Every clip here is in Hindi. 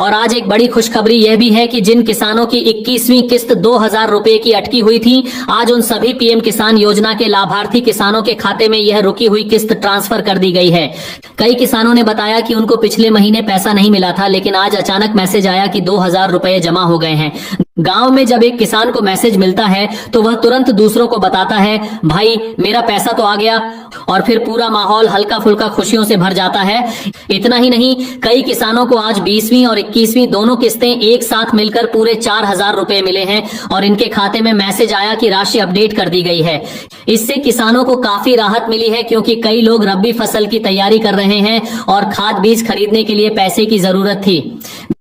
और आज एक बड़ी खुशखबरी यह भी है कि जिन किसानों की 21वीं किस्त 2000 रुपए की अटकी हुई थी, आज उन सभी पीएम किसान योजना के लाभार्थी किसानों के खाते में यह रुकी हुई किस्त ट्रांसफर कर दी गई है। कई किसानों ने बताया कि उनको पिछले महीने पैसा नहीं मिला था, लेकिन आज अचानक मैसेज आया कि 2000 रुपए जमा हो गए हैं। गांव में जब एक किसान को मैसेज मिलता है तो वह तुरंत दूसरों को बताता है, भाई मेरा पैसा तो आ गया, और फिर पूरा माहौल हल्का फुल्का खुशियों से भर जाता है। इतना ही नहीं, कई किसानों को आज 20वीं और 21वीं दोनों किस्तें एक साथ मिलकर पूरे 4000 रुपए मिले हैं और इनके खाते में मैसेज आया कि राशि अपडेट कर दी गई है। इससे किसानों को काफी राहत मिली है, क्योंकि कई लोग रबी फसल की तैयारी कर रहे हैं और खाद बीज खरीदने के लिए पैसे की जरूरत थी।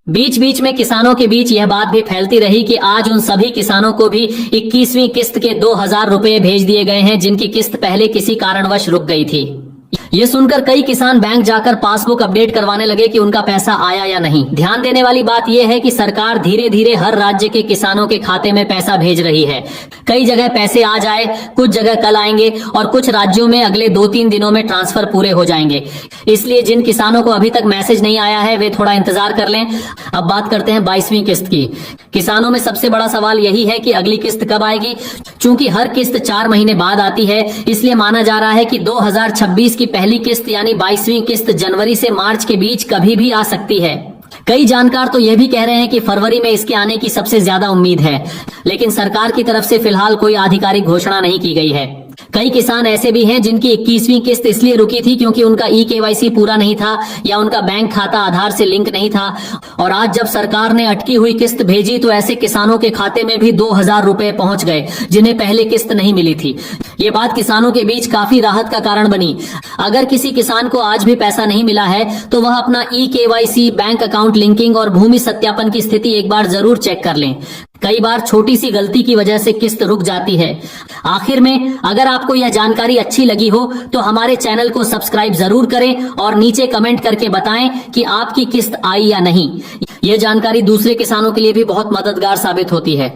बीच बीच में किसानों के बीच यह बात भी फैलती रही कि आज उन सभी किसानों को भी 21वीं किस्त के 2000 रुपए भेज दिए गए हैं, जिनकी किस्त पहले किसी कारणवश रुक गई थी। ये सुनकर कई किसान बैंक जाकर पासबुक अपडेट करवाने लगे कि उनका पैसा आया या नहीं। ध्यान देने वाली बात यह है कि सरकार धीरे धीरे हर राज्य के किसानों के खाते में पैसा भेज रही है। कई जगह पैसे आ जाए, कुछ जगह कल आएंगे और कुछ राज्यों में अगले 2-3 दिनों में ट्रांसफर पूरे हो जाएंगे। इसलिए जिन किसानों को अभी तक मैसेज नहीं आया है वे थोड़ा इंतजार कर लें। अब बात करते हैं 22वीं किस्त की। किसानों में सबसे बड़ा सवाल यही है कि अगली किस्त कब आएगी। चूंकि हर किस्त 4 महीने बाद आती है, इसलिए माना जा रहा है कि 2026 की पहली किस्त यानी 22वीं किस्त जनवरी से मार्च के बीच कभी भी आ सकती है। कई जानकार तो यह भी कह रहे हैं कि फरवरी में इसके आने की सबसे ज्यादा उम्मीद है, लेकिन सरकार की तरफ से फिलहाल कोई आधिकारिक घोषणा नहीं की गई है। कई किसान ऐसे भी हैं जिनकी 21वीं किस्त इसलिए रुकी थी क्योंकि उनका ई-केवाईसी पूरा नहीं था या उनका बैंक खाता आधार से लिंक नहीं था, और आज जब सरकार ने अटकी हुई किस्त भेजी तो ऐसे किसानों के खाते में भी 2000 रुपए पहुंच गए जिन्हें पहले किस्त नहीं मिली थी। ये बात किसानों के बीच काफी राहत का कारण बनी। अगर किसी किसान को आज भी पैसा नहीं मिला है तो वह अपना ई-केवाईसी, बैंक अकाउंट लिंकिंग और भूमि सत्यापन की स्थिति एक बार जरूर चेक कर लें। कई बार छोटी सी गलती की वजह से किस्त रुक जाती है। आखिर में, अगर आपको यह जानकारी अच्छी लगी हो तो हमारे चैनल को सब्सक्राइब जरूर करें और नीचे कमेंट करके बताएं कि आपकी किस्त आई या नहीं। यह जानकारी दूसरे किसानों के लिए भी बहुत मददगार साबित होती है।